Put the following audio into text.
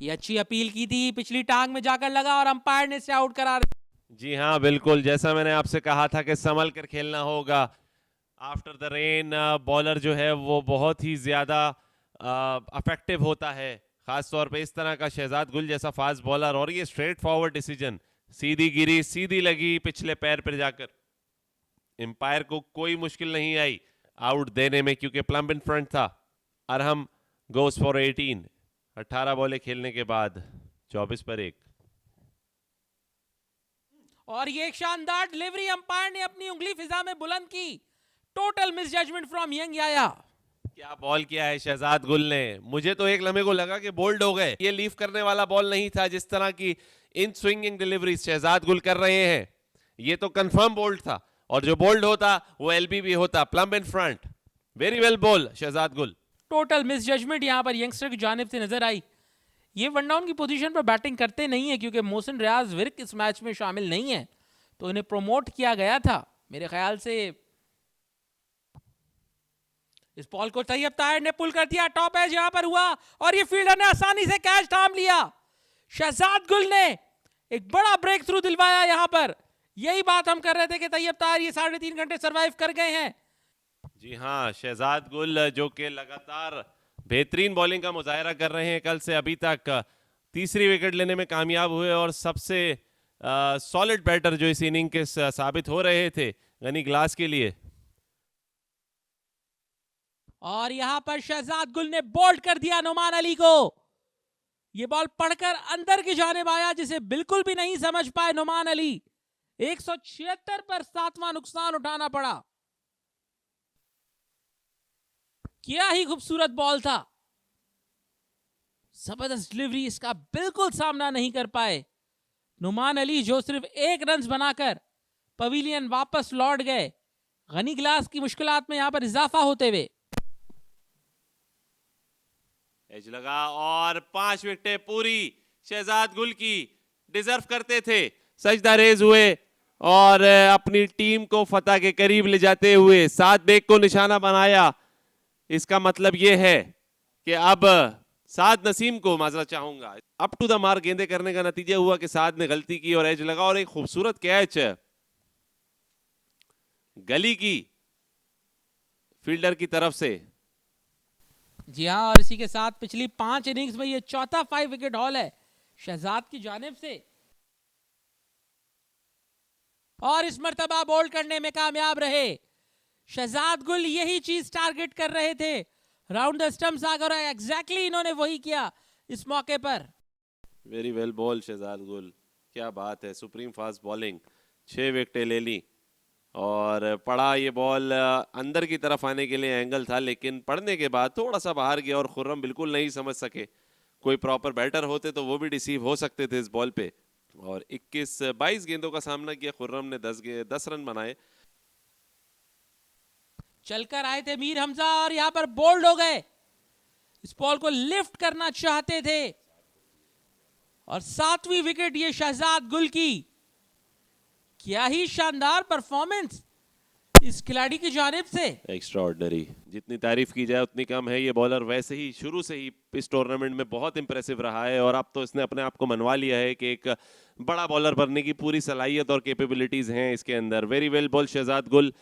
ये अच्छी अपील की थी, पिछली टांग में जाकर लगा और अंपायर ने इसे आउट करार। जी हाँ बिल्कुल, जैसा मैंने आपसे कहा था कि संभल कर खेलना होगा। आफ्टर द रेन बॉलर जो है वो बहुत ही ज़्यादा अफेक्टिव होता है, ख़ास तौर पे इस तरह का शहजाद गुल जैसा फास्ट बॉलर। और ये स्ट्रेट फॉरवर्ड डिसीजन, सीधी गिरी सीधी लगी पिछले पैर पर जाकर। एम्पायर को कोई मुश्किल नहीं आई आउट देने में, क्योंकि प्लम्ब इन फ्रंट था। अरहम गोस फॉर 18, 18 बॉलें खेलने के बाद 24 पर 1। और ये एक शानदार डिलीवरी अंपायर ने अपनी उंगली फिजा में बुलंद की। Total misjudgement from young याया। क्या बॉल किया है शहजाद गुल ने। मुझे तो एक लम्हे को लगा कि बोल्ड हो गए। ये लीव करने वाला बॉल नहीं था, जिस तरह की इन स्विंगिंग डिलीवरी शहजाद गुल कर रहे हैं। ये तो कंफर्म बोल्ड था, और जो बोल्ड होता वो एलबीबी होता, plumb in front. Very well ball Shahzad Gul. Total miss judgement यहां पर यंगस्टर की जानिब से नजर आई। ये वन डाउन की पोजीशन पर बैटिंग करते नहीं है, क्योंकि मोहसिन रियाज विर्क इस मैच में शामिल नहीं है, तो इन्हें प्रोमोट किया गया था। मेरे ख्याल से इस बॉल को तैयब ताहिर ने पुल कर दिया, टॉप एज यहां पर हुआ और ये फील्डर ने आसानी से कैच थाम लिया। शहजाद गुल ने एक बड़ा ब्रेक थ्रू दिलवाया यहां पर। यही बात हम कर रहे थे कि तैयब ताहिर ये 3.5 घंटे सरवाइव कर गए हैं। जी हाँ, शहजाद गुल जो कि लगातार बेहतरीन बॉलिंग का मुजाहरा कर रहे हैं। कल से अभी तक तीसरी विकेट लेने में कामयाब हुए और सबसे सॉलिड बैटर जो इस इनिंग के साबित हो रहे थे गनी ग्लास के लिए। और यहां पर शहजाद गुल ने बोल्ड कर दिया नुमान अली को। यह बॉल पढ़कर अंदर की जानिब आया, जिसे बिल्कुल भी नहीं समझ पाए नुमान अली। 176 पर 7वां नुकसान उठाना पड़ा। क्या ही खूबसूरत बॉल था। जबरदस्त डिलीवरी, इसका बिल्कुल सामना नहीं कर पाए नुमान अली, जो सिर्फ 1 रन बनाकर पवेलियन वापस लौट गए। गनी ग्लास की मुश्किलात में यहां पर इजाफा होते हुए। एज लगा और 5 विकेटें पूरी शहजाद गुल की। डिजर्व करते थे, सजदा रेज हुए और अपनी टीम को फतह के करीब ले जाते हुए 7 बेग को निशाना बनाया। इसका मतलब यह है कि अब साद नसीम को माजरा चाहूंगा, अप टू द मार्क गेंदे करने का नतीजा हुआ कि साद ने गलती की और एज लगा और एक खूबसूरत कैच गली की फील्डर की तरफ से। जी हाँ, और इसी के साथ पिछली 5 इनिंग्स में ये चौथा 5 विकेट हॉल है शहजाद की जानिब से। और इस मर्तबा बोल्ड करने में कामयाब रहे शहजाद गुल। यही चीज टारगेट कर रहे थे, राउंड द स्टंप्स आकर एग्जैक्टली इन्होंने वही किया इस मौके पर। वेरी वेल बॉल शहजाद गुल, क्या बात है, सुप्रीम फास्ट बॉलिंग। 6 विकेटें ले ली और पड़ा ये बॉल अंदर की तरफ आने के लिए एंगल था, लेकिन पड़ने के बाद थोड़ा सा बाहर गया और खुर्रम बिल्कुल नहीं समझ सके। कोई प्रॉपर बैटर होते तो वो भी डिसीव हो सकते थे इस बॉल पे। और 22 गेंदों का सामना किया खुर्रम ने, 10 रन बनाए। चलकर आए थे मीर हमजा और यहां पर बोल्ड हो गए। इस बॉल को लिफ्ट करना चाहते थे और 7वीं विकेट ये शहजाद गुल की। क्या ही शानदार परफॉर्मेंस इस खिलाड़ी की जानिब से। एक्स्ट्राऑर्डिनरी, जितनी तारीफ की जाए उतनी कम है। ये बॉलर वैसे ही शुरू से ही इस टूर्नामेंट में बहुत इंप्रेसिव रहा है और अब तो इसने अपने आप को मनवा लिया है कि एक बड़ा बॉलर बनने की पूरी सलाहियत और कैपेबिलिटीज हैं इसके अंदर। वेरी वेल बॉल शहजाद गुल।